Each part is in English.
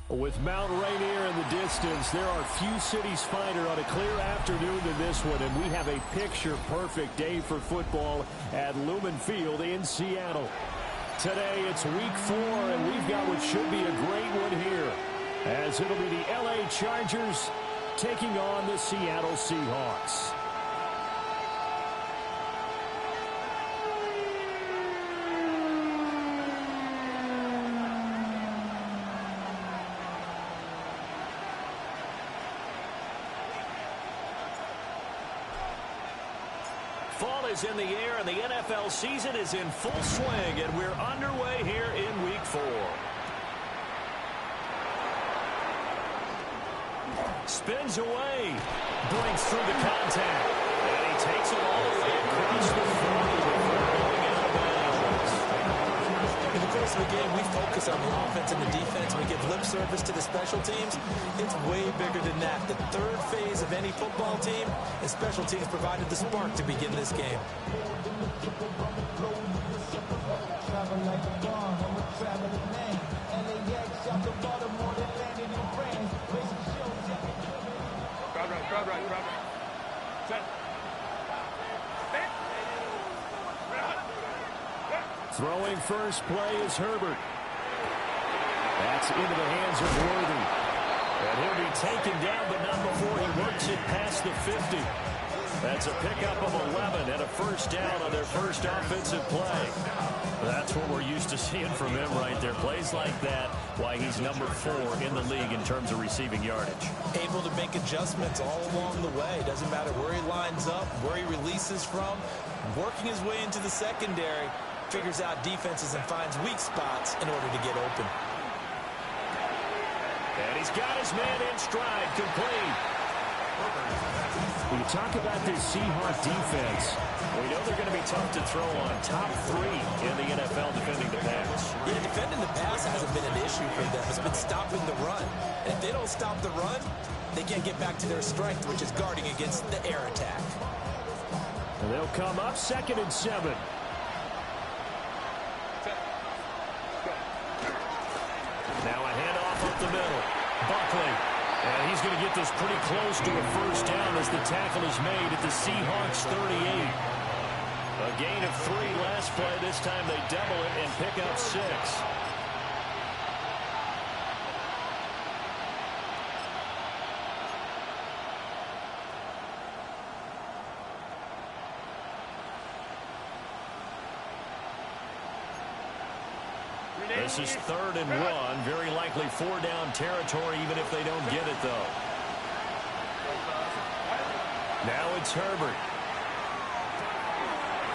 With Mount Rainier in the distance, there are few cities finer on a clear afternoon than this one, and we have a picture-perfect day for football at Lumen Field in Seattle. Today, it's week 4, and we've got what should be a great one here, as it'll be the LA Chargers taking on the Seattle Seahawks. Fall is in the air, and the NFL season is in full swing, and we're underway here in Week 4. Spins away, breaks through the contact, and he takes it all the way across the 40 before going out of bounds. In the course of the game, we focus on the offense and the defense. We give lip service to the special teams. It's way bigger than that. The third phase of any football team, and special teams provided the spark to begin this game. Throwing first play is Herbert. That's into the hands of Worthy. And he'll be taken down, but not before he works it past the 50. That's a pickup of 11 and a first down on their first offensive play. That's what we're used to seeing from him right there. Plays like that, why he's number 4 in the league in terms of receiving yardage. Able to make adjustments all along the way. Doesn't matter where he lines up, where he releases from. Working his way into the secondary. Figures out defenses and finds weak spots in order to get open. And he's got his man in stride, complete. When you talk about this Seahawk defense, we know they're going to be tough to throw on. Top 3 in the NFL defending the pass. Yeah, defending the pass hasn't been an issue for them. It's been stopping the run. And if they don't stop the run, they can't get back to their strength, which is guarding against the air attack. And they'll come up 2nd and 7. Now a handoff up the middle. Buckley. And he's going to get this pretty close to a first down as the tackle is made at the Seahawks 38. A gain of 3 last play. This time they double it and pick up 6. This is 3rd and 1. Very likely 4-down territory, even if they don't get it, though. Now it's Herbert.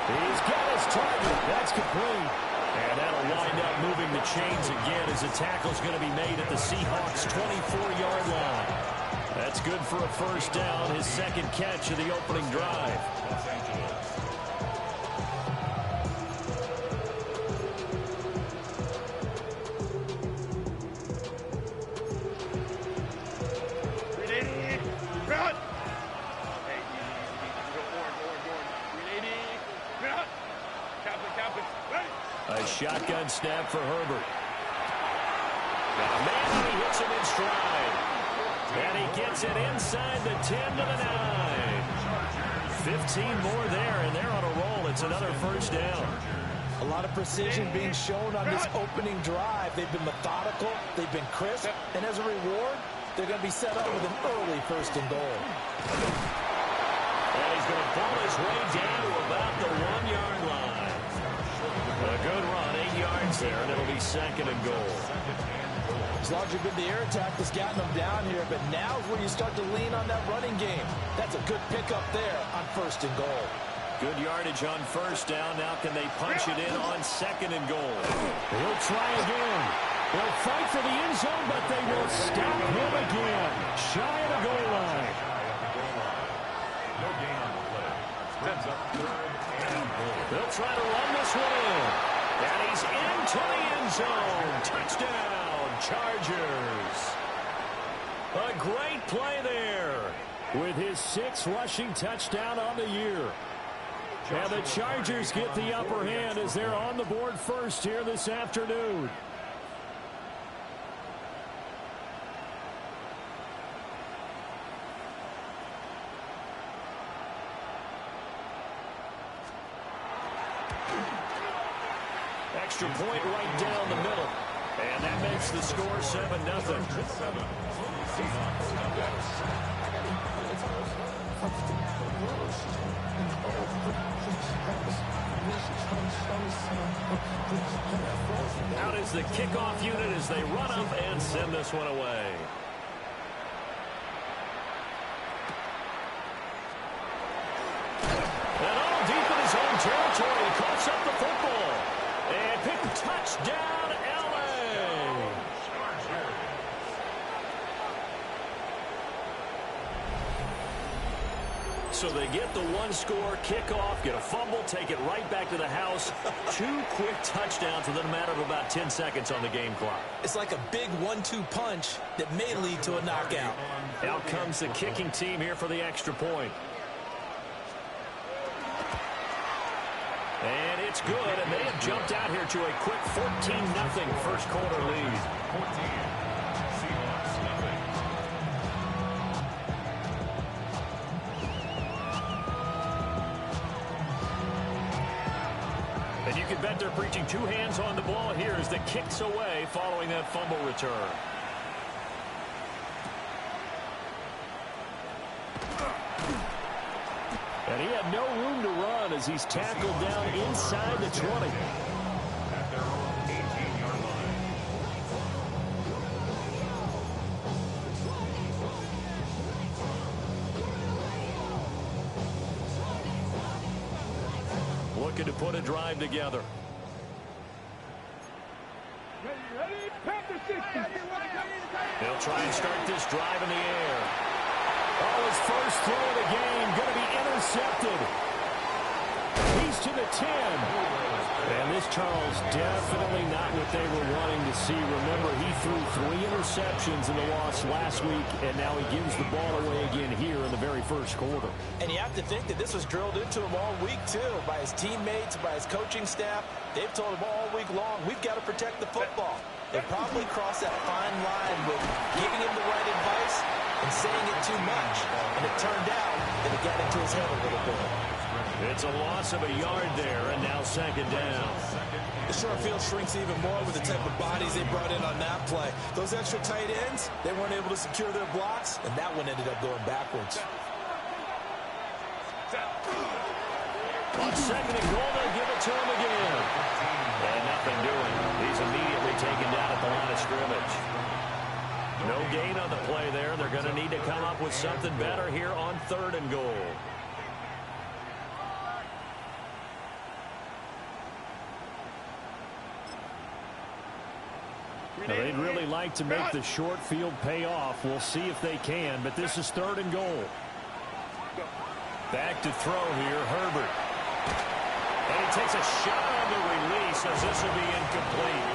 He's got his target. That's complete. And that'll wind up moving the chains again as the tackle's going to be made at the Seahawks' 24-yard line. That's good for a first down, his 2nd catch of the opening drive. A shotgun snap for Herbert. Now, man, he hits him in stride. And he gets it inside the 10 to the 9. 15 more there, and they're on a roll. It's another first down. A lot of precision being shown on this opening drive. They've been methodical. They've been crisp. And as a reward, they're going to be set up with an early 1st and goal. And he's going to ball his way down to about the 1-yard line. A good run, 8 yards there, and it'll be 2nd and goal. It's largely been the air attack that's gotten them down here, but now is where you start to lean on that running game. That's a good pickup there on 1st and goal. Good yardage on first down. Now can they punch it in on 2nd and goal? He'll try again. They'll fight for the end zone, but they will stop him again. Shy of the goal line. No gain on the play. Steps up 3rd and goal. They'll try to run this one in. And he's into the end zone. Touchdown, Chargers. A great play there with his 6th rushing touchdown on the year. And the Chargers get the upper hand as they're on the board first here this afternoon. extra point right down the middle. And that makes the score 7-0. Out is the kickoff unit as they run up and send this one away. And all deep in his own territory, he coughs up the football. And pick touchdown, L.A. So they get the one-score kickoff, get a fumble, take it right back to the house. 2 quick touchdowns within a matter of about 10 seconds on the game clock. It's like a big 1-2 punch that may lead to a knockout. Out comes the kicking team here for the extra point. And it's good, and they have jumped out here to a quick 14-0 first quarter lead. 14. Seahawks, nothing. And you can bet they're preaching 2 hands on the ball here as the kick's away following that fumble return. And he had no room to run as he's tackled down inside the 20. At their own 18-yard line. Looking to put a drive together. They'll try and start this drive in the air. Oh, his first throw of the game going to be intercepted. He's to the 10. And this, Charles, definitely not what they were wanting to see. Remember, he threw 3 interceptions in the loss last week, and now he gives the ball away again here in the very first quarter. And you have to think that this was drilled into him all week, too, by his teammates, by his coaching staff. They've told him all week long, we've got to protect the football. They probably crossed that fine line with giving him the right advice and saying it too much. And it turned out that it got into his head a little bit. It's a loss of a yard there, and now second down. The short field shrinks even more with the type of bodies they brought in on that play. Those extra tight ends, they weren't able to secure their blocks, and that one ended up going backwards. On second and goal, they'll give it to him again. And nothing doing. He's immediately taken down at the line of scrimmage. No gain on the play there. They're going to need to come up with something better here on third and goal. Now, they'd really like to make the short field pay off. We'll see if they can, but this is third and goal. Back to throw here, Herbert. And he takes a shot on the release as this will be incomplete.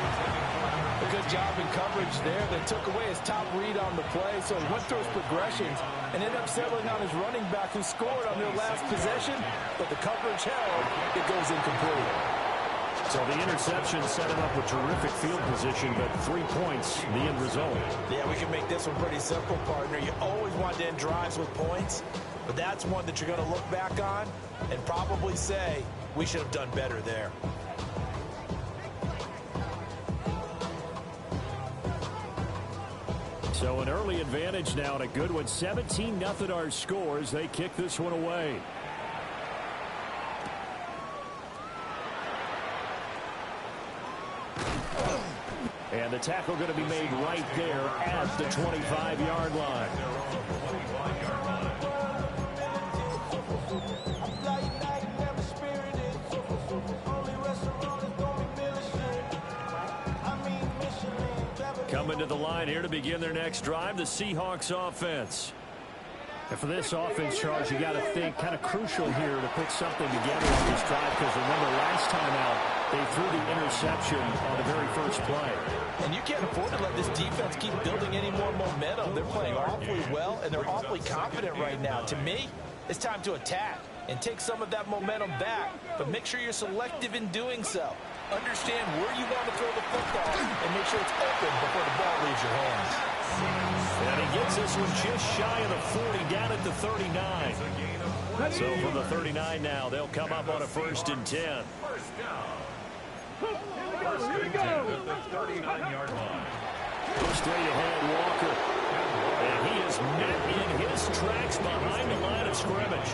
A good job in coverage there. They took away his top read on the play, so he went through his progressions and ended up settling on his running back who scored on their last possession, but the coverage held. It goes incomplete. So the interception set him up with terrific field position, but 3 points, the end result. Yeah, we can make this one pretty simple, partner. You always want to end drives with points, but that's one that you're going to look back on and probably say, we should have done better there. So an early advantage now and a good one. 17-0 our scores. They kick this one away. And the tackle going to be made right there at the 25-yard line. Coming to the line here to begin their next drive, the Seahawks offense. And for this offense, Charles, you got to think kind of crucial here to put something together on this drive, because remember last time out, they threw the interception on the very first play. And you can't afford to let this defense keep building any more momentum. They're playing awfully well, and they're awfully confident right now. To me, it's time to attack and take some of that momentum back, but make sure you're selective in doing so. Understand where you want to throw the football and make sure it's open before the ball leaves your hands. And he gets this one just shy of the 40, down at the 39. So from the 39 now, they'll come up on a 1st and 10. First and 10 at the 39-yard line. Straight ahead, Walker. And he is met in his tracks behind the line of scrimmage.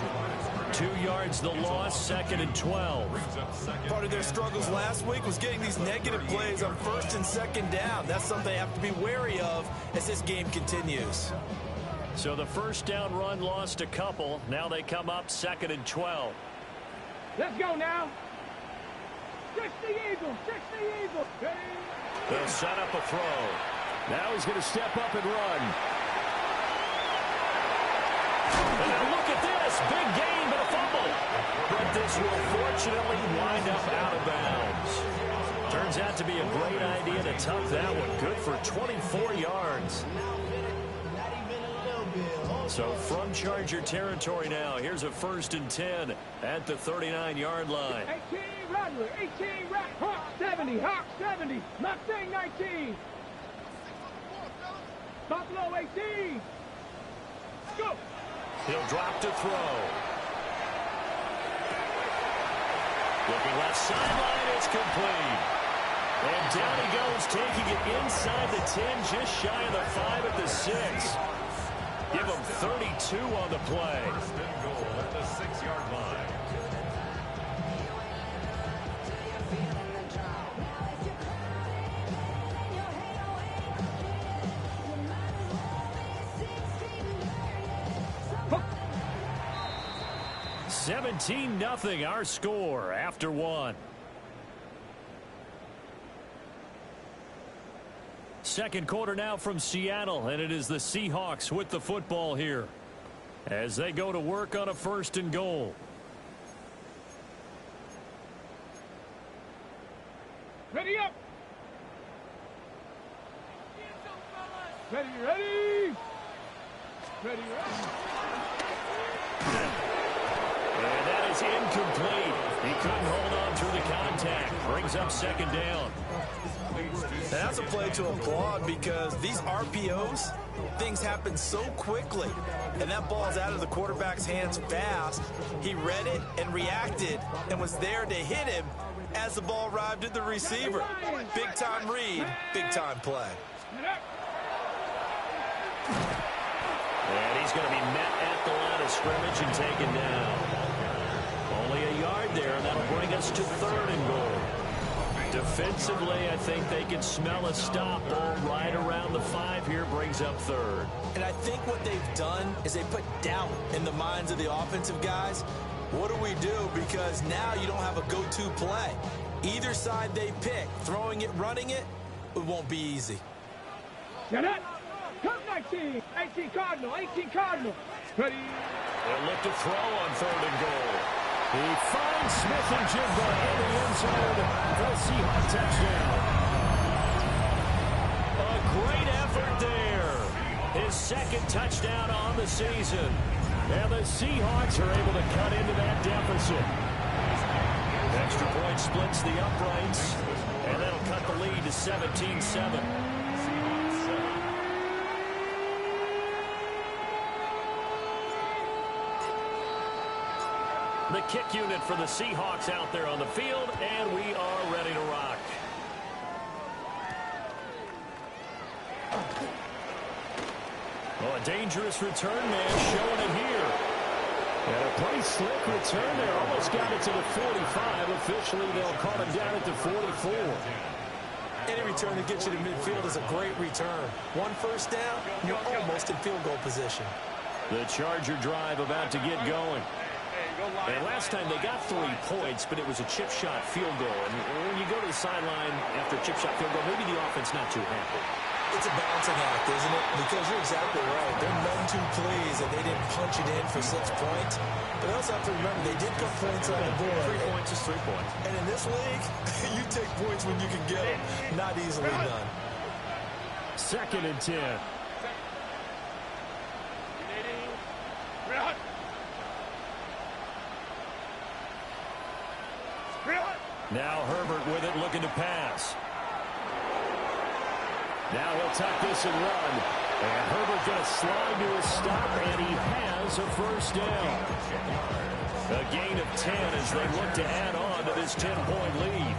2 yards the loss, 2nd and 12. Part of their struggles last week was getting these negative plays on 1st and 2nd down. That's something they have to be wary of as this game continues. So the first down run lost a couple. Now they come up 2nd and 12. Let's go now. 60 Eagles, 60 Eagles. They'll set up a throw. Now he's going to step up and run. And now look at this. Big gain, but a fumble. But this will fortunately wind up out of bounds. Turns out to be a great idea to tuck that one. Good for 24 yards. So from Charger territory now, here's a 1st and 10 at the 39-yard line. 18 Rattler, 18 Hawk 70, Hawk 70, Mustang 19. Buffalo 18. Go. He'll drop to throw. Looking left sideline, it's complete. And down he goes, taking it inside the 10, just shy of the 5 at the 6. Give him 32 on the play. First and goal at the 6-yard line. Huh. 17-0 our score after 1. Second quarter now from Seattle, and it is the Seahawks with the football here as they go to work on a 1st and goal. Ready up. Ready, ready. Ready, ready. And that is incomplete. He couldn't hold on through the contact. Brings up 2nd down. And that's a play to applaud because these RPOs, things happen so quickly. And that ball's out of the quarterback's hands fast. He read it and reacted and was there to hit him as the ball arrived at the receiver. Big-time read, big-time play. And he's going to be met at the line of scrimmage and taken down. Only a yard there, and that'll bring us to 3rd and goal. Defensively, I think they can smell a stop ball right around the 5 here, brings up 3rd. And I think what they've done is they put doubt in the minds of the offensive guys. What do we do? Because now you don't have a go-to play. Either side they pick, throwing it, running it, it won't be easy. Get it. Come 19. 18 Cardinal, 18 Cardinal. Ready. They'll look to throw on 3rd and goal. He finds Smith and Jigba in the end zone for a Seahawks touchdown. A great effort there. His 2nd touchdown on the season. And the Seahawks are able to cut into that deficit. Extra point splits the uprights, and that'll cut the lead to 17-7. The kick unit for the Seahawks out there on the field, and we are ready to rock. Oh, a dangerous return man showing it here. And a pretty slick return there. Almost got it to the 45. Officially, they'll call him down at the 44. Any return that gets you to midfield is a great return. 1 first down, you're almost in field goal position. The Charger drive about to get going. And last time they got 3 points, but it was a chip shot field goal. And when you go to the sideline after a chip shot field goal, maybe the offense not too happy. It's a balancing act, isn't it? Because you're exactly right. They're none too pleased that they didn't punch it in for 6 points. But I also have to remember they did put points on the board. 3 points is 3 points. And in this league, you take points when you can get them. Not easily done. 2nd and 10. Now Herbert with it, looking to pass. Now he'll tuck this and run. And Herbert going to slide to a stop, and he has a first down. A gain of 10 as they look to add on to this 10-point lead.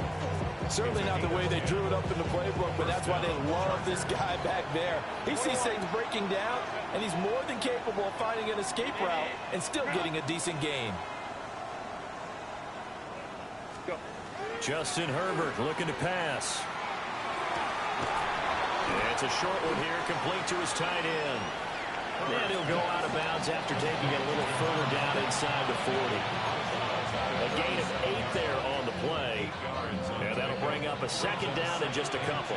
Certainly not the way they drew it up in the playbook, but that's why they love this guy back there. He sees things breaking down, and he's more than capable of finding an escape route and still getting a decent gain. Justin Herbert looking to pass. And it's a short one here, complete to his tight end. And he'll go out of bounds after taking it a little further down inside the 40. A gain of 8 there on the play. And that'll bring up a second down in just a couple.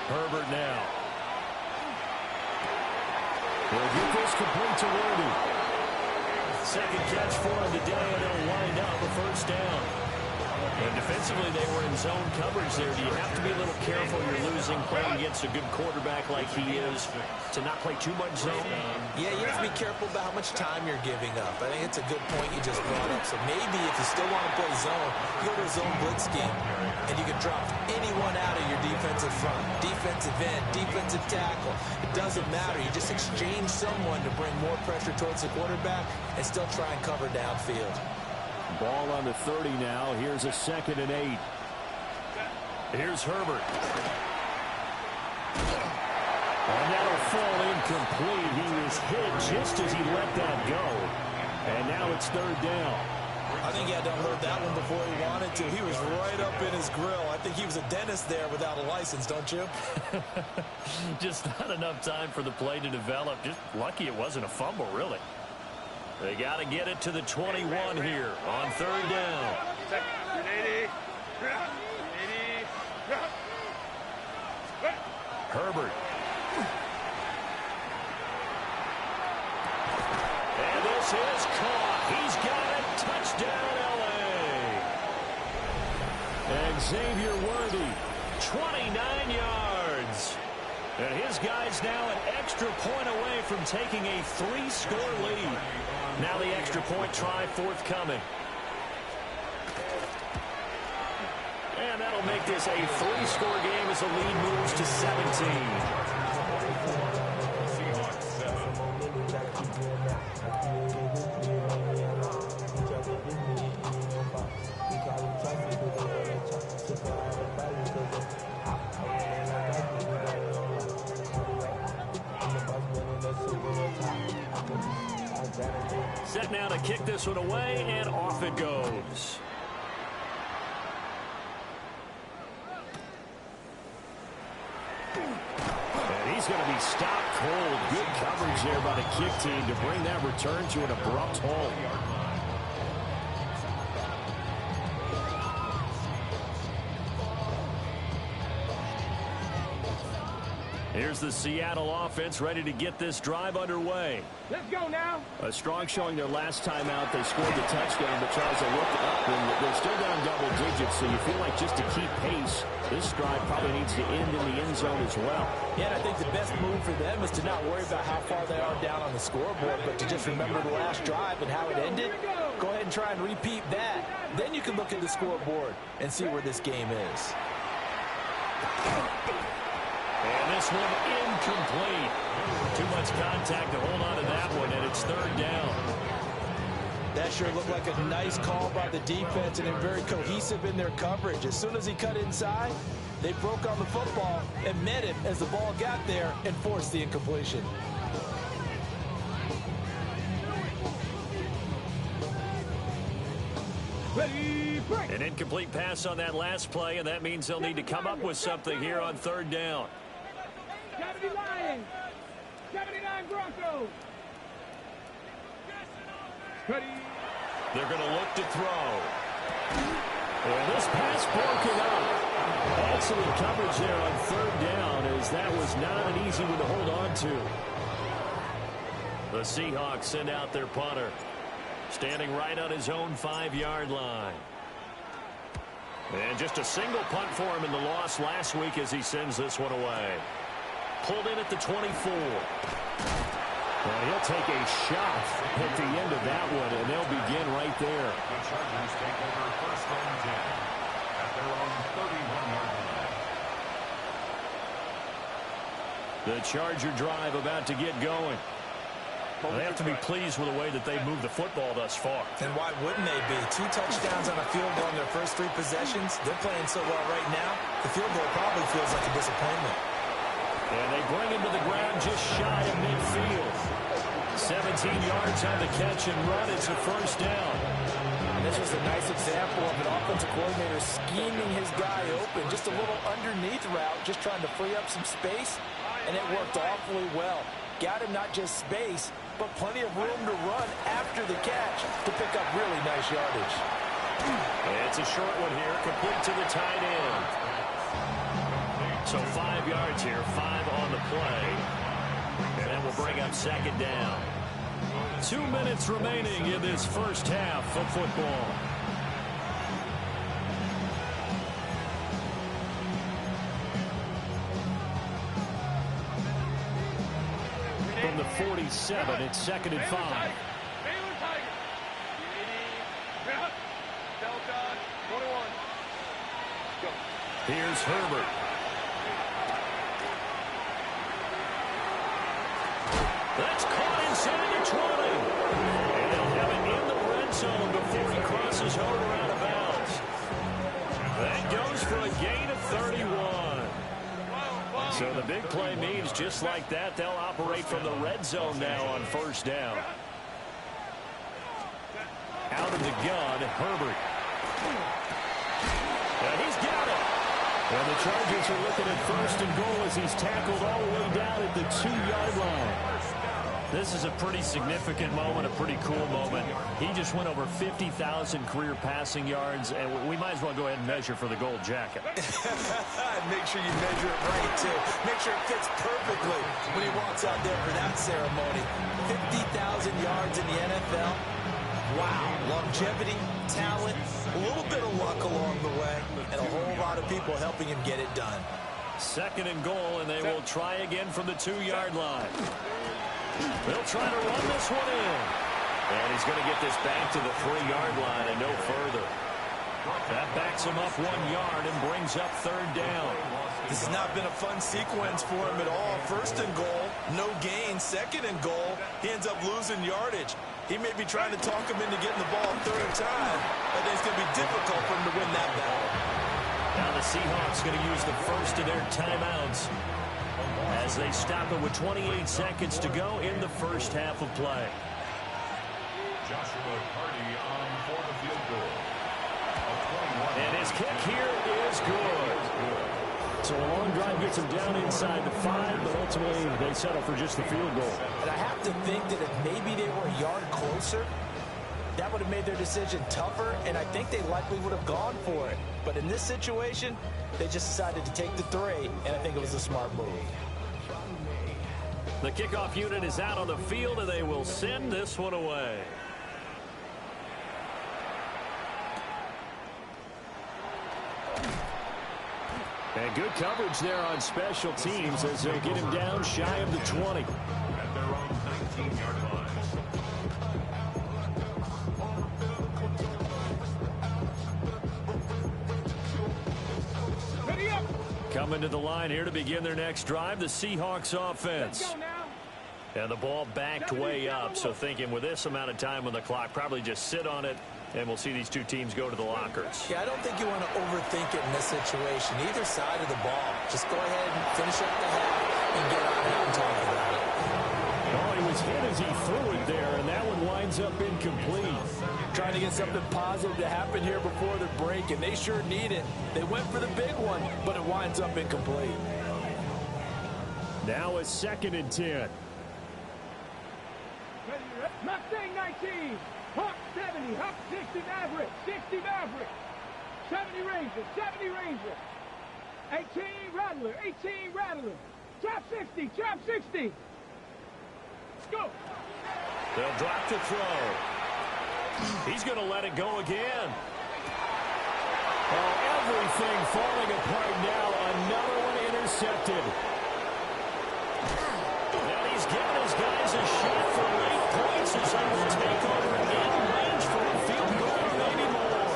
Herbert now. Will get this complete to Worthy. Second catch for him today, and they'll wind up a first down. And defensively, they were in zone coverage there. Do you have to be a little careful? You're losing playing against a good quarterback like he is to not play too much zone? Yeah, you have to be careful about how much time you're giving up. I think it's a good point you just brought up. So maybe if you still want to play zone, you go to a zone blitz scheme, and you can drop anyone out of your defensive front, defensive end, defensive tackle. It doesn't matter. You just exchange someone to bring more pressure towards the quarterback and still try and cover downfield. Ball on the 30 now. Here's a 2nd and 8. Here's Herbert. And that'll fall incomplete. He was hit just as he let that go. And now it's 3rd down. I think he had to unload that one before he wanted to. He was right up in his grill. I think he was a dentist there without a license, don't you? Just not enough time for the play to develop. Just lucky it wasn't a fumble, really. They got to get it to the 21 here on 3rd down. Herbert. And this is caught. He's got it. Touchdown, L.A. And Xavier Worthy. 29 yards. And his guy's now an extra point away from taking a 3-score lead. Now the extra point try forthcoming. And that'll make this a 3-score game as the lead moves to 17. Set now to kick this one away, and off it goes. And he's going to be stopped cold. Good coverage there by the kick team to bring that return to an abrupt halt. Here's the Seattle offense ready to get this drive underway. Let's go now. A strong showing their last time out. They scored the touchdown, but Charles, they looked up, and they're still down double digits, so you feel like just to keep pace, this drive probably needs to end in the end zone as well. Yeah, and I think the best move for them is to not worry about how far they are down on the scoreboard, but to just remember the last drive and how it ended. Go ahead and try and repeat that. Then you can look at the scoreboard and see where this game is. And this one incomplete. Too much contact to hold on to that one, and it's 3rd down. That sure looked like a nice call by the defense, and they're very cohesive in their coverage. As soon as he cut inside, they broke on the football and met him as the ball got there and forced the incompletion. An incomplete pass on that last play, and that means they'll need to come up with something here on 3rd down. 79 Broncos. They're going to look to throw. And this pass broken up. Excellent coverage there on 3rd down, as that was not an easy one to hold on to. The Seahawks send out their punter, standing right on his own 5-yard line. And just a single punt for him in the loss last week as he sends this one away. Pulled in at the 24. And he'll take a shot at the end of that one, and they'll begin right there. The Chargers take over 1st and 10 at their own 31-yard line. The Charger drive about to get going. They have to be pleased with the way that they moved the football thus far. And why wouldn't they be? 2 touchdowns on a field goal in their first 3 possessions. They're playing so well right now, the field goal probably feels like a disappointment. And they bring him to the ground just shy of midfield. 17 yards on the catch and run. It's a first down. This was a nice example of an offensive coordinator scheming his guy open. Just a little underneath route, just trying to free up some space, and it worked awfully well. Got him not just space, but plenty of room to run after the catch to pick up really nice yardage. It's a short one here, complete to the tight end. So 5 yards here, 5 on the play. And then we'll bring up second down. 2 minutes remaining in this first half of football. From the 47, it's 2nd and 5. Here's Herbert. That's caught inside the 20. And they'll have it in the red zone before he crosses over out of bounds. That goes for a gain of 31. So the big play means just like that, they'll operate from the red zone now on first down. Out of the gun, Herbert. And he's got it. And the Chargers are looking at first and goal as he's tackled all the way down at the 2-yard line. This is a pretty significant moment, a pretty cool moment. He just went over 50,000 career passing yards, and we might as well go ahead and measure for the gold jacket. Make sure you measure it right, too. Make sure it fits perfectly when he walks out there for that ceremony. 50,000 yards in the NFL. Wow. Longevity, talent, a little bit of luck along the way, and a whole lot of people helping him get it done. 2nd and goal, and they will try again from the 2-yard line. They'll try to run this one in. And he's going to get this back to the 3-yard line and no further. That backs him up 1 yard and brings up 3rd down. This has not been a fun sequence for him at all. 1st and goal, no gain. 2nd and goal, he ends up losing yardage. He may be trying to talk him into getting the ball a 3rd time, but it's going to be difficult for him to win that battle. Now the Seahawks going to use the first of their timeouts as they stop it with 28 seconds to go in the first half of play. Joshua Hardy on for the field goal. And his kick here is good. So a long drive gets him down inside the 5, but ultimately they settle for just the field goal. And I have to think that if maybe they were a yard closer, that would have made their decision tougher, and I think they likely would have gone for it. But in this situation, they just decided to take the 3, and I think it was a smart move. The kickoff unit is out on the field, and they will send this one away. And good coverage there on special teams as they'll get him down shy of the 20. At their own 19-yard line. Coming to the line here to begin their next drive, the Seahawks offense. And the ball backed way up, so thinking with this amount of time on the clock, probably just sit on it, and we'll see these two teams go to the lockers. Yeah, I don't think you want to overthink it in this situation. Either side of the ball. Just go ahead and finish up the half and get on out and talk about it. Oh, he was hit as he threw it there, and that one winds up incomplete. Trying to get something positive to happen here before the break, and they sure need it. They went for the big one, but it winds up incomplete. Now a 2nd and 10. Mustang 19, Hawk 70, Hawk 60 Maverick, 60 Maverick, 70 Ranger, 70 Ranger, 18 Rattler, 18 Rattler, Trap 60, Trap 60. Go. They'll drop to throw. He's going to let it go again. Oh, everything falling apart now. Another one intercepted. And he's giving his guys a shot for late points as they will take over in range for a field goal or maybe more.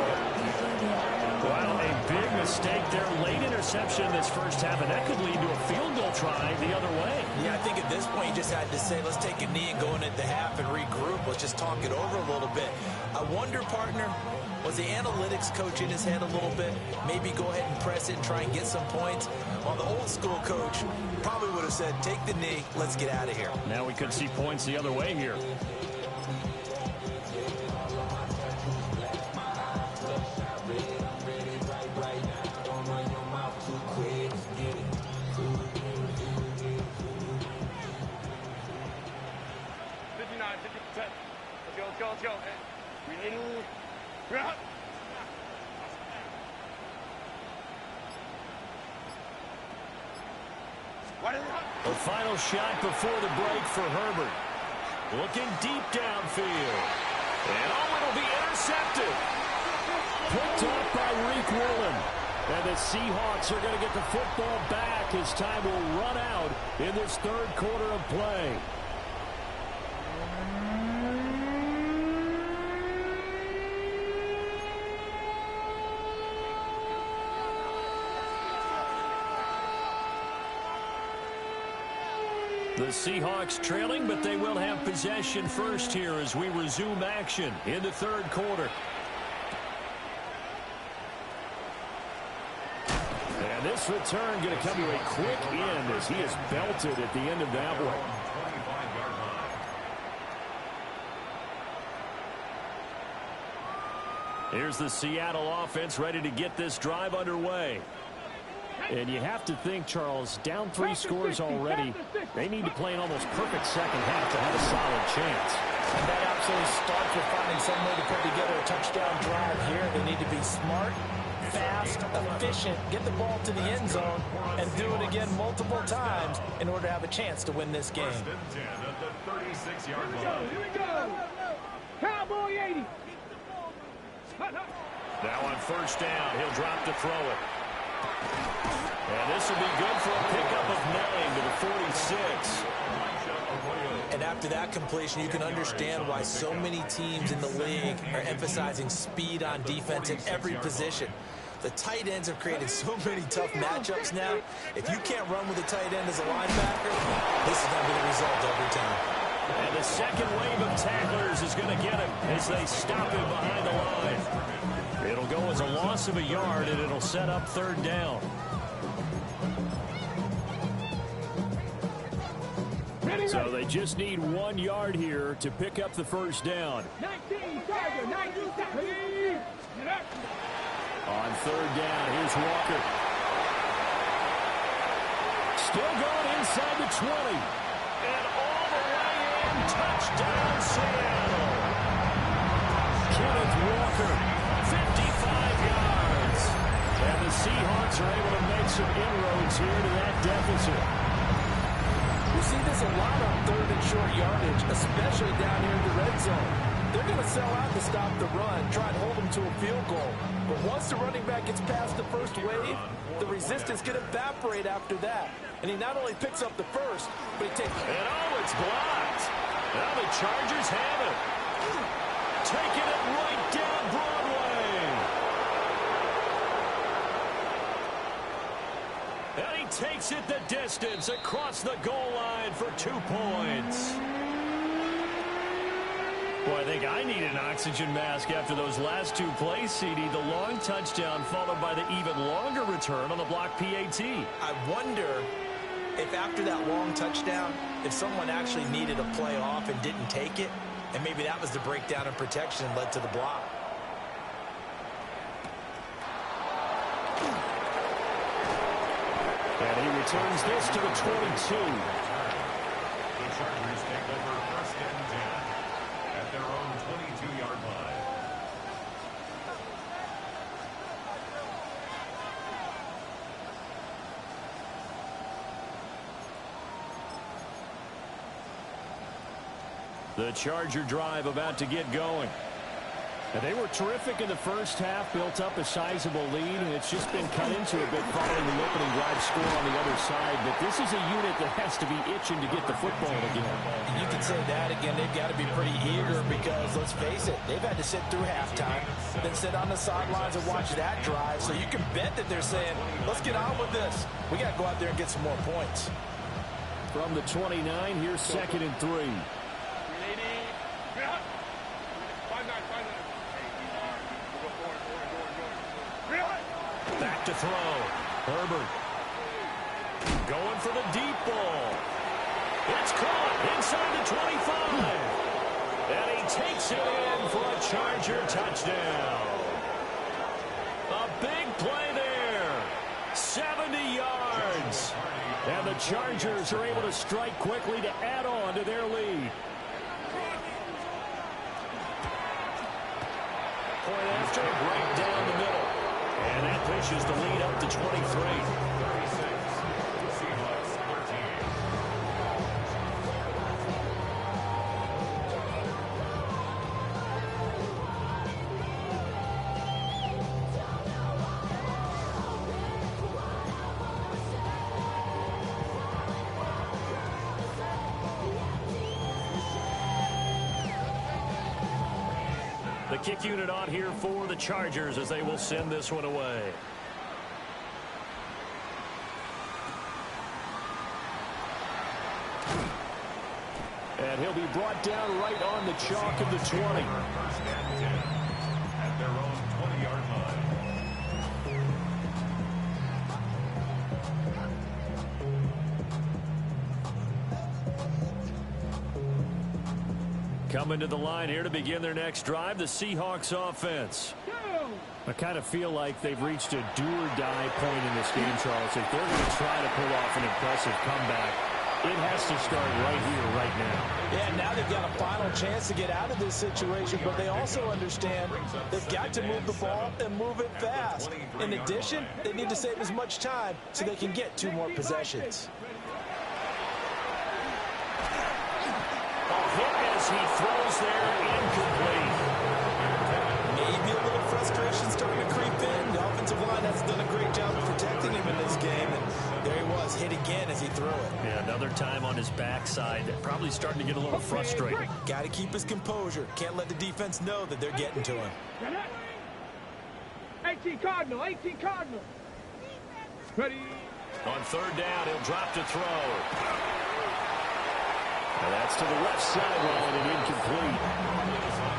Wow, a big mistake there. Late interception this first half, and that could lead to a field goal try the other way. Yeah, I think at this point you just had to say, let's take a knee and go into the half and regroup. Let's just talk it over a little bit. I wonder, partner, was the analytics coach in his head a little bit? Maybe go ahead and press it and try and get some points. While the old school coach probably would have said, take the knee, let's get out of here. Now we could see points the other way here. Let's go. The final shot before the break for Herbert. Looking deep downfield. And it'll be intercepted. Picked off by Reek Woolen. And the Seahawks are going to get the football back as time will run out in this third quarter of play. The Seahawks trailing, but they will have possession first here as we resume action in the third quarter. And this return going to come to a quick end as he is belted at the end of that one. Here's the Seattle offense ready to get this drive underway. And you have to think, Charles, down 3 scores already. They need to play an almost perfect second half to have a solid chance. And that absolutely starts with finding some way to put together a touchdown drive here. They need to be smart, fast, efficient, get the ball to the end zone, and do it again multiple times in order to have a chance to win this game. First and 10 at the 36-yard line. Here we go. Cowboy 80. Now on first down, he'll drop to throw it. And this will be good for a pickup of 9 to the 46. And after that completion, you can understand why so many teams in the league are emphasizing speed on defense at every position. The tight ends have created so many tough matchups now. If you can't run with a tight end as a linebacker, this is going to be the result every time. And the second wave of tacklers is going to get him as they stop him behind the line. It'll go as a loss of a yard, and it'll set up third down. So they just need 1 yard here to pick up the first down. 19, Tiger, 19, Tiger. On third down, here's Walker. Still going inside the 20. And all the way in, touchdown Seattle. Kenneth Walker, 55 yards. and the Seahawks are able to make some inroads here to that deficit. We see this a lot on third and short yardage, especially down here in the red zone. They're going to sell out to stop the run, try and hold them to a field goal. But once the running back gets past the first wave, the resistance can evaporate after that. And he not only picks up the first, but he takes... And oh, it's blocked. Now the Chargers have it. Taking it right down Broadway. And he takes it the distance across the goal line for 2 points. Boy, I think I need an oxygen mask after those last 2 plays, CD. The long touchdown followed by the even longer return on the block PAT. I wonder if after that long touchdown, if someone actually needed a play off and didn't take it, and maybe that was the breakdown in protection and led to the block. And he returns this to the 22. The Chargers take over first and 10 at their own 22-yard line. The Charger drive about to get going. And they were terrific in the first half, built up a sizable lead, and it's just been cut into a bit following the opening drive score on the other side. But this is a unit that has to be itching to get the football again. You can say that again. They've got to be pretty eager because, let's face it, they've had to sit through halftime, then sit on the sidelines and watch that drive. So you can bet that they're saying, let's get on with this. We got to go out there and get some more points. From the 29, here's 2nd and 3. Back to throw. Herbert going for the deep ball. It's caught inside the 25. And he takes it in for a Charger touchdown. A big play there. 70 yards. And the Chargers are able to strike quickly to add on to their lead. Point after, right down the middle. And that pushes the lead up to 23. 36. Seahawks 13. The kick unit on here for the Chargers as they will send this one away. And he'll be brought down right on the chalk of the 20. First and 10 at their own 20-yard line. Coming to the line here to begin their next drive, the Seahawks offense. I kind of feel like they've reached a do-or-die point in this game, Charles. If they're going to try to pull off an impressive comeback, it has to start right here, right now. Yeah, now they've got a final chance to get out of this situation, but they also understand they've got to move the ball and move it fast. In addition, they need to save as much time so they can get 2 more possessions. He throws there, incomplete. Maybe a little frustration starting to creep in. The offensive line has done a great job of protecting him in this game, and there he was, hit again as he threw it. Yeah, another time on his backside, probably starting to get a little frustrated. Got to keep his composure. Can't let the defense know that they're getting to him. 18 Cardinal, 18 Cardinal. Ready. On 3rd down, he'll drop to throw. And that's to the left sideline and incomplete.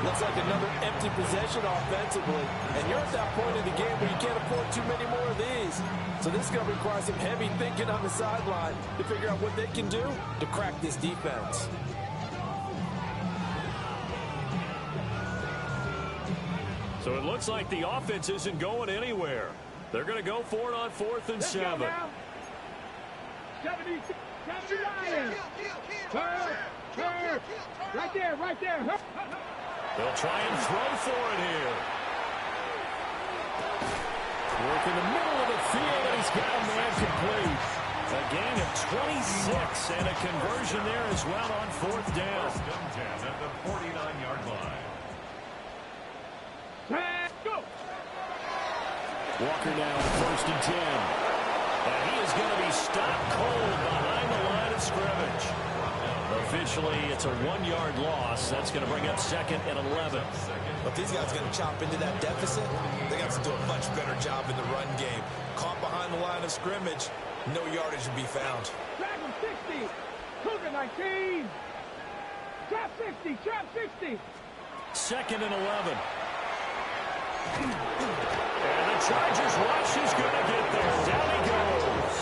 Looks like another empty possession offensively. And you're at that point in the game where you can't afford too many more of these. So this is going to require some heavy thinking on the sideline to figure out what they can do to crack this defense. So it looks like the offense isn't going anywhere. They're going to go for it on 4th and 7. 70 Lions. Turn. Right there, right there. They'll try and throw for it here. Work in the middle of the field, and he's got a man complete. A gain of 26 and a conversion there as well on 4th down. First and 10 at the 49-yard line. Go. Walker now on 1st and 10. And he is going to be stopped cold behind the line of scrimmage. Officially, it's a 1-yard loss. That's going to bring up 2nd and 11. But these guys are going to chop into that deficit. They got to do a much better job in the run game. Caught behind the line of scrimmage, no yardage to be found. Dragon 60. Cougar 19. Trap 60. Trap 60. 2nd and 11. And the Chargers rush is going to get there. Down he goes.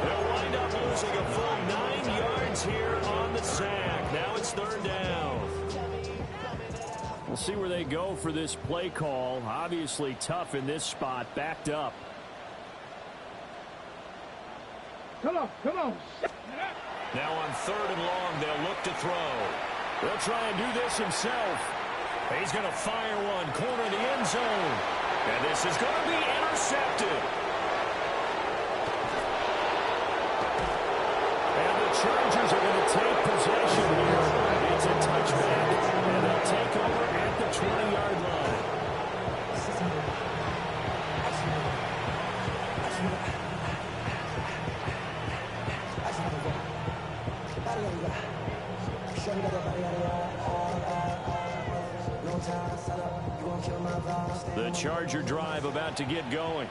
They'll wind up losing a full 9 yards here on the sack. Now it's 3rd down. We'll see where they go for this play call. Obviously tough in this spot, backed up. Come on. Now on 3rd and long, they'll look to throw. They'll try and do this himself. He's going to fire one, corner the end zone. And this is going to be intercepted. And the Chargers are going to take possession here. It's a touchback. And they'll take over at the 20-yard line. The Charger drive about to get going.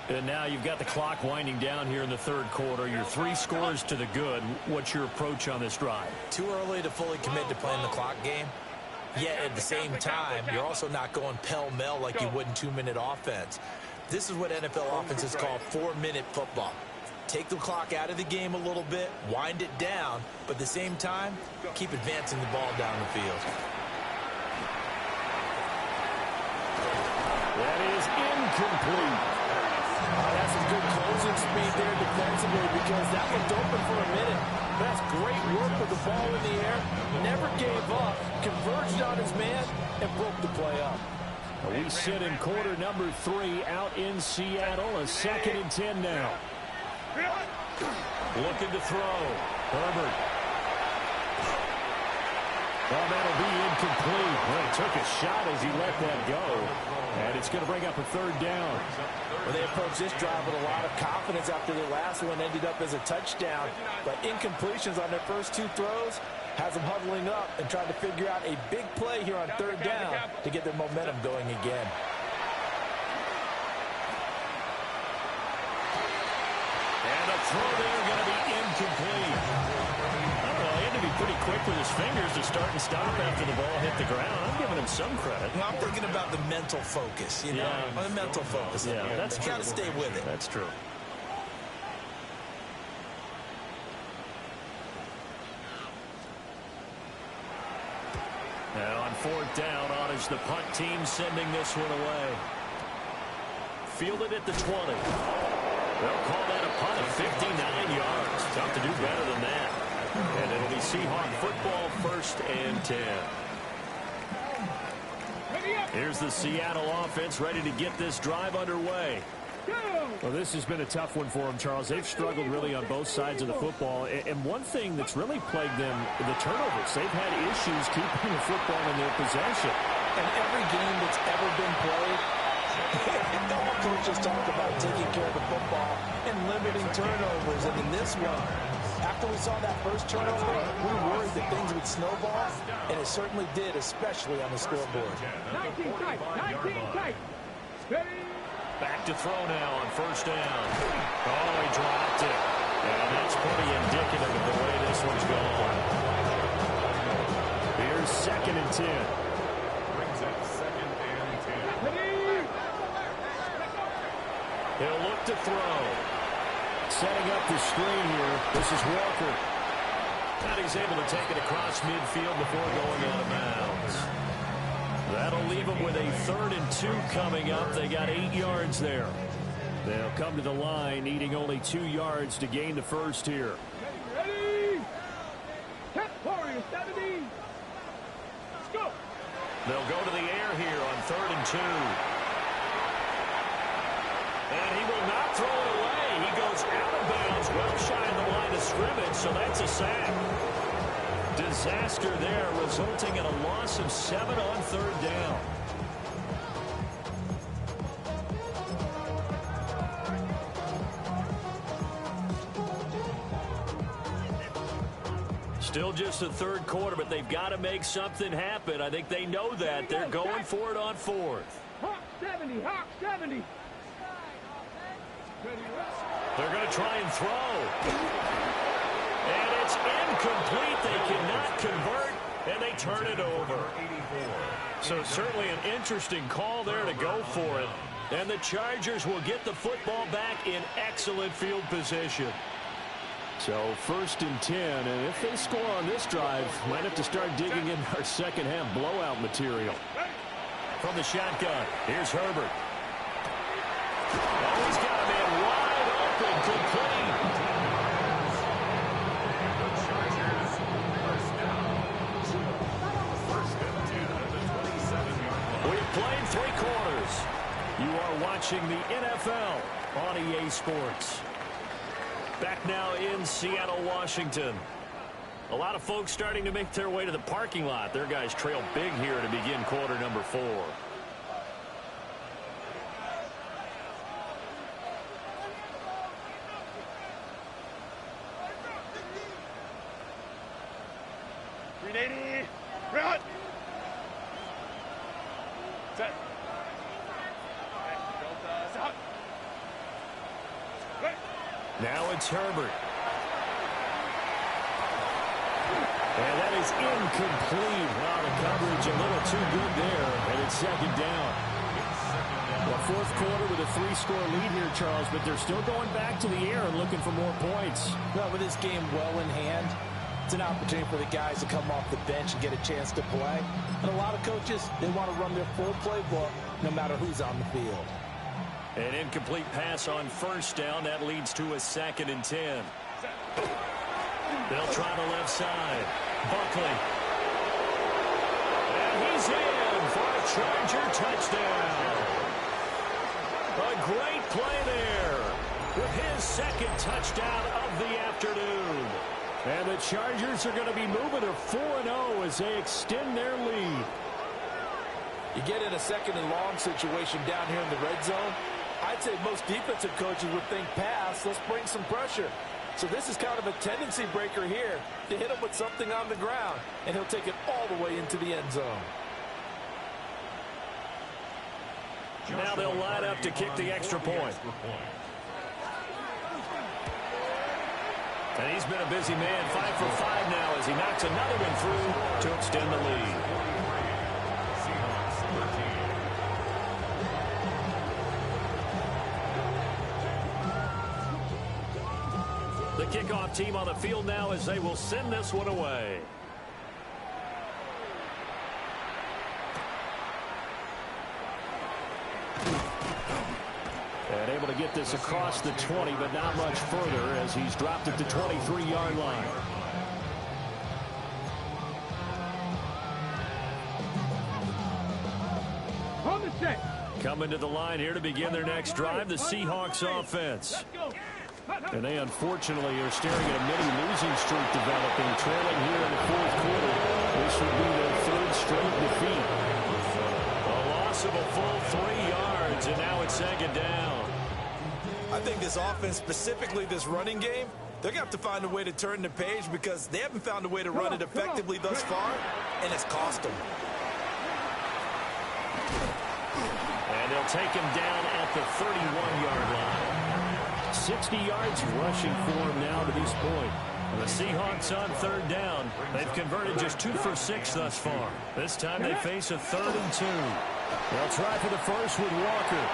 And now you've got the clock winding down here in the third quarter. Your 3 scores to the good. What's your approach on this drive? Too early to fully commit to playing the clock game. Yet at the same time, you're also not going pell-mell like you would in 2-minute offense. This is what NFL offenses call 4-minute football. Take the clock out of the game a little bit, wind it down, but at the same time, keep advancing the ball down the field. That is incomplete. That's some good closing speed there defensively because that one's open for a minute. That's great work with the ball in the air. Never gave up, converged on his man, and broke the play up. We sit in quarter number 3 out in Seattle. A 2nd and 10 now. Looking to throw. Herbert. Well, that'll be incomplete. Well, he took a shot as he let that go. And it's going to bring up a 3rd down. Well, they approached this drive with a lot of confidence after their last one ended up as a touchdown. But incompletions on their first 2 throws has them huddling up and trying to figure out a big play here on 3rd down to get their momentum going again. And a throw there going to be incomplete. I don't know, he had to be pretty quick with his fingers to start and stop after the ball hit the ground. I'm giving him some credit. Well, I'm thinking about the mental focus, you know, the mental focus. Yeah, that's true. You got to stay with it. That's true. Now on 4th down, on is the punt team sending this one away. Fielded at the 20. They'll call that a punt of 59 yards. Tough to do better than that. And it'll be Seahawk football, 1st and 10. Here's the Seattle offense ready to get this drive underway. Well, this has been a tough one for them, Charles. They've struggled really on both sides of the football. And one thing that's really plagued them, the turnovers. They've had issues keeping the football in their possession. And every game that's ever been played, all coaches talk about taking care of the football and limiting turnovers. And in this one, after we saw that first turnover, we were worried that things would snowball, and it certainly did, especially on the scoreboard. 19 tight, 19 tight. Back to throw now on 1st down. Oh, he dropped it. And that's pretty indicative of the way this one's going. Here's 2nd and 10. Brings up 2nd and 10. He'll look to throw. Setting up the screen here. This is Walker. And he's able to take it across midfield before going out of bounds. That'll leave them with a 3rd and 2 coming up. They got 8 yards there. They'll come to the line, needing only 2 yards to gain the first here. Ready? Tap Warrior 70. Let's go. They'll go to the air here on 3rd and 2. And he will not throw it away. He goes out of bounds, well shy of the line of scrimmage, so that's a sack. Disaster there, resulting in a loss of 7 on 3rd down. Still just the 3rd quarter, but they've got to make something happen. I think they know that. They're going for it on 4th. Hawk 70, Hawk 70. They're going to try and throw. And it's incomplete. They cannot convert, and they turn it over. So certainly an interesting call there to go for it. And the Chargers will get the football back in excellent field position. So 1st and 10, and if they score on this drive, might have to start digging in our second half blowout material. From the shotgun, here's Herbert. Oh, he's got a man wide open, complete. The Chargers, 1st down. 1st and 10 at the 27-yard line. We've played 3 quarters. You are watching the NFL on EA Sports. Back now in Seattle, Washington. A lot of folks starting to make their way to the parking lot. Their guys trail big here to begin quarter number 4. Run! Set. Stop. Now it's Herbert. And that is incomplete. Wow, the coverage a little too good there. And it's second down. Well, fourth quarter with a 3-score lead here, Charles, but they're still going back to the air and looking for more points. Well, with this game well in hand, it's an opportunity for the guys to come off the bench and get a chance to play. And a lot of coaches, they want to run their full playbook no matter who's on the field. An incomplete pass on first down. That leads to a 2nd and 10. They'll try the left side. Buckley. And he's in for a Charger touchdown. A great play there with his 2nd touchdown of the afternoon. And the Chargers are going to be moving to 4-0 as they extend their lead. You get in a 2nd and long situation down here in the red zone, I'd say most defensive coaches would think pass, let's bring some pressure. So this is kind of a tendency breaker here to hit him with something on the ground, and he'll take it all the way into the end zone. Now they'll line up to kick the extra point. And he's been a busy man, 5 for 5 now as he knocks another one through to extend the lead. The kickoff team on the field now as they will send this one away. And able to get this across the 20, but not much further as he's dropped at the 23-yard line. On the set. Coming to the line here to begin their next drive, the Seahawks offense. And they unfortunately are staring at a mini-losing streak developing, trailing here in the fourth quarter. This would be their 3rd straight defeat. A loss of a full 3 yards, and now it's 2nd down. I think this offense, specifically this running game, they're going to have to find a way to turn the page because they haven't found a way to run it effectively thus far, and it's cost them. And they'll take him down at the 31-yard line. 60 yards rushing for him now to this point. And the Seahawks on 3rd down. They've converted just 2 for 6 thus far. This time they face a 3rd and 2. They'll try for the first with Walker.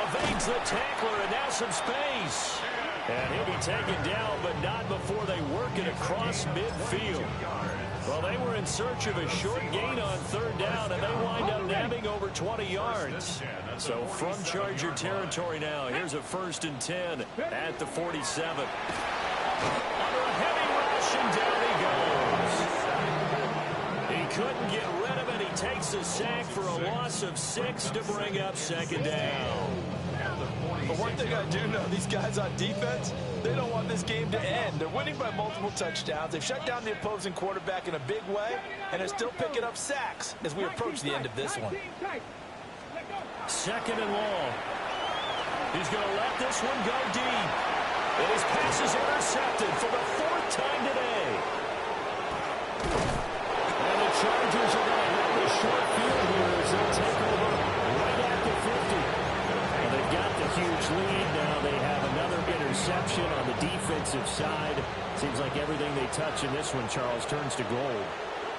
Evades the tackler, and now some space. And he'll be taken down, but not before they work it across midfield. Well, they were in search of a short gain on 3rd down, and they wind up nabbing over 20 yards. So from Charger territory now, here's a 1st and 10 at the 47. Under a heavy rush, and down he goes. He couldn't get rid of it. He takes a sack for a loss of 6 to bring up 2nd down. But one thing I do know, these guys on defense, they don't want this game to end. They're winning by multiple touchdowns. They've shut down the opposing quarterback in a big way, and they're still picking up sacks as we approach the end of this one. 2nd and long. He's going to let this one go deep. And his pass is intercepted for the 4th time today. And the Chargers are going to have a short field here as they take over right at the 50. And they've got the huge lead. Now they have another interception on the defensive side. Seems like everything they touch in this one, Charles, turns to gold.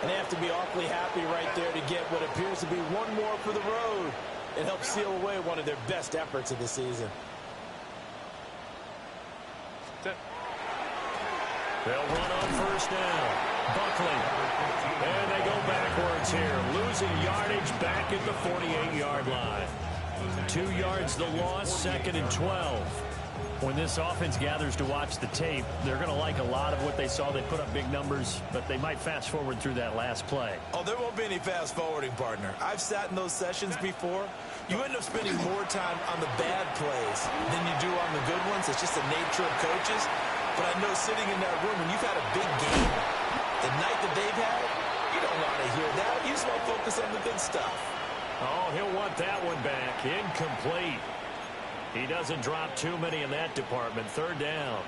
And they have to be awfully happy right there to get what appears to be one more for the road. It helps seal away one of their best efforts of the season. They'll run on first down. Buckley. And they go backwards here. Losing yardage back at the 48-yard line. 2 yards the loss, 2nd and 12. When this offense gathers to watch the tape, they're going to like a lot of what they saw. They put up big numbers, but they might fast forward through that last play. Oh, there won't be any fast forwarding, partner. I've sat in those sessions before. You end up spending more time on the bad plays than you do on the good ones. It's just the nature of coaches. But I know sitting in that room, when you've had a big game, the night that they've had, you don't want to hear that. You just want to focus on the good stuff. Oh, he'll want that one back. Incomplete. He doesn't drop too many in that department. Third down.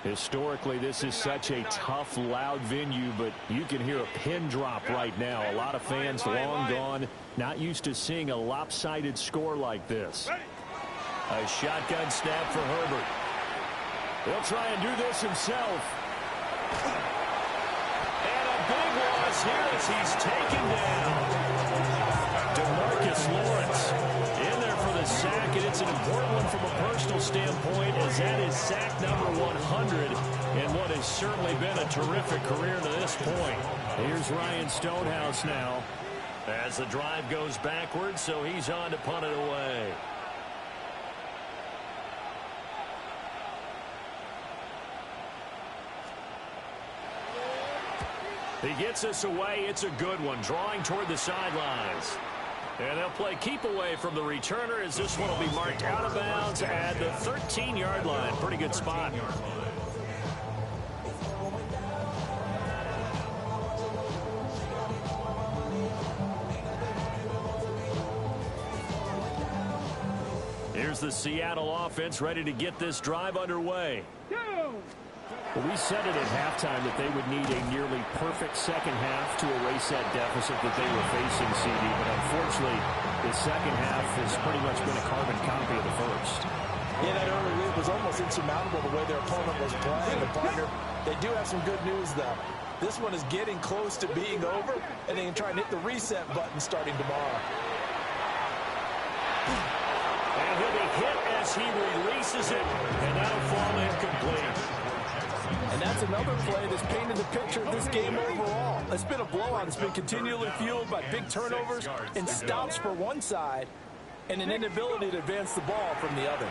Historically, this is such a tough, loud venue, but you can hear a pin drop right now. A lot of fans long gone, not used to seeing a lopsided score like this. A shotgun snap for Herbert. He'll try and do this himself. And a big loss here as he's taken down. DeMarcus Lawrence in there for the sack, and it's an important one from a personal standpoint, as that is sack number 100 in what has certainly been a terrific career to this point. Here's Ryan Stonehouse now. As the drive goes backwards, so he's on to punt it away. He gets us away. It's a good one, drawing toward the sidelines. And they'll play keep away from the returner, as this one will be marked out of bounds at the 13-yard line. Pretty good spot. Here's the Seattle offense ready to get this drive underway. Well, we said it at halftime that they would need a nearly perfect second half to erase that deficit that they were facing, CD. But unfortunately, the second half has pretty much been a carbon copy of the first. Yeah, that early lead was almost insurmountable the way their opponent was playing. And partner, they do have some good news, though. This one is getting close to being over, and they can try and hit the reset button starting tomorrow. And he'll be hit as he releases it, and that'll fall incomplete. And that's another play that's painted the picture of this game overall. It's been a blowout. It's been continually fueled by big turnovers and stops for one side and an inability to advance the ball from the other.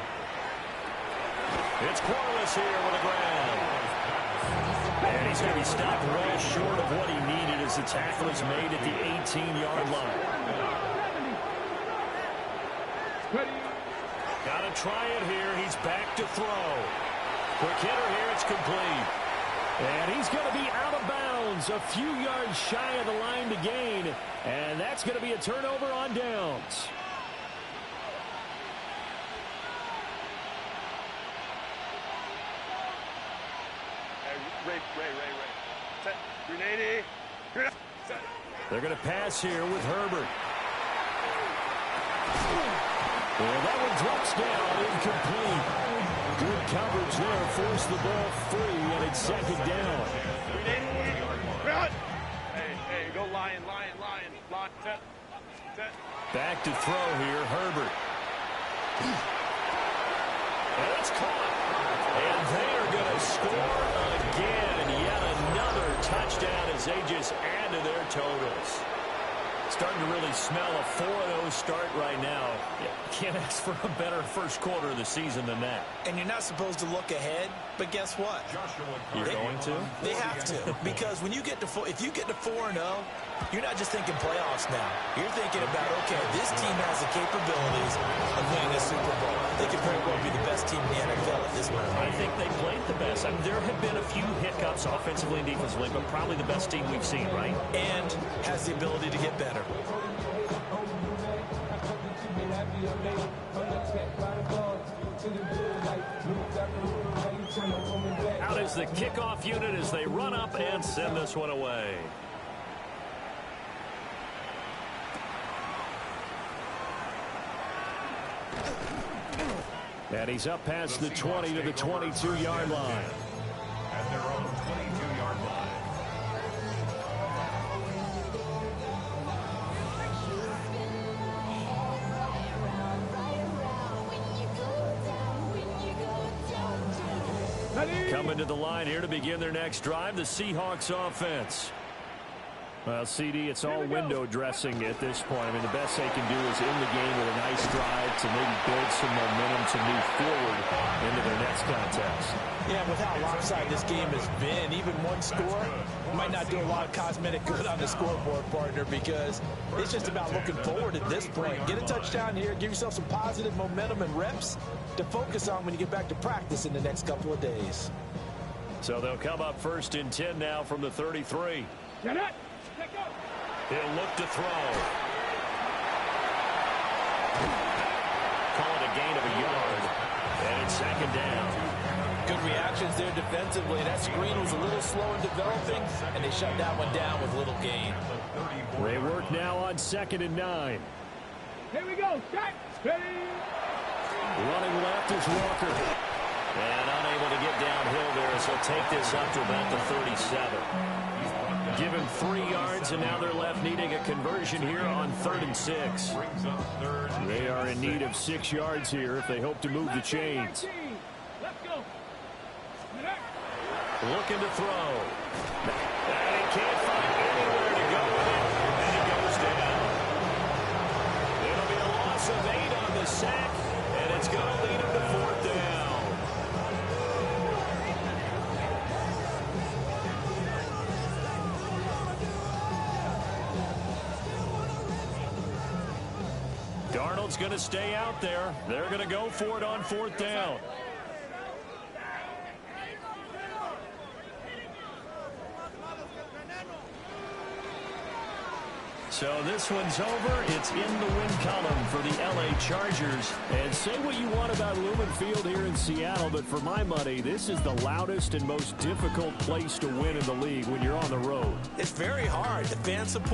It's Corliss here with a grab. And he's going to be stopped well short of what he needed as the tackle is made at the 18-yard line. Got to try it here. He's back to throw. Quick hitter here. It's complete. And he's going to be out of bounds, a few yards shy of the line to gain. And that's going to be a turnover on downs. Ray. Set. Grenade. Set. They're going to pass here with Herbert. And that one drops down, incomplete. Good coverage there, forced the ball free, and it's second down. Hey, go lion. Set. Back to throw here, Herbert. And it's caught. And they are going to score again. Yet another touchdown as they just add to their totals. Starting to really smell a 4-0 start right now. Yeah, can't ask for a better first quarter of the season than that. And you're not supposed to look ahead, but guess what? You're going to? They have to, because when you get to if you get to 4-0, you're not just thinking playoffs now. You're thinking about, okay, this team has the capabilities of winning a Super Bowl. They could very well be the best team in the NFL at this moment. I think they played the best. I mean, there have been a few hiccups offensively and defensively, but probably the best team we've seen, right? And has the ability to get better. Out is the kickoff unit as they run up and send this one away. And he's up past the 20 to the 22-yard line. At their own 22-yard line. Coming to the line here to begin their next drive, the Seahawks offense. Well, CD, it's all window dressing at this point. I mean, the best they can do is in the game with a nice drive to maybe build some momentum to move forward into their next contest. Yeah, with how lopsided this game has been, even one score might not do a lot of cosmetic good on the scoreboard, partner, because it's just about looking forward at this point. Get a touchdown here, give yourself some positive momentum and reps to focus on when you get back to practice in the next couple of days. So they'll come up 1st and 10 now from the 33. Get it. He'll look to throw. Call it a gain of a yard. And it's 2nd down. Good reactions there defensively. That screen was a little slow in developing, and they shut that one down with little gain. They work now on 2nd and 9. Here we go. Set. Ready. Running left is Walker. And unable to get downhill there, so he'll take this up to about the 37. Give him 3 yards, and now they're left needing a conversion here on 3rd and 6. They are in need of 6 yards here if they hope to move the chains. Let's go. Looking to throw. And he can't find anywhere to go with it, and he goes down. It'll be a loss of 8 on the sack, and it's going to lead him to 4th down. Darnold's going to stay out there. They're going to go for it on 4th down. So this one's over. It's in the win column for the LA Chargers. And say what you want about Lumen Field here in Seattle, but for my money, this is the loudest and most difficult place to win in the league when you're on the road. It's very hard. The fan support.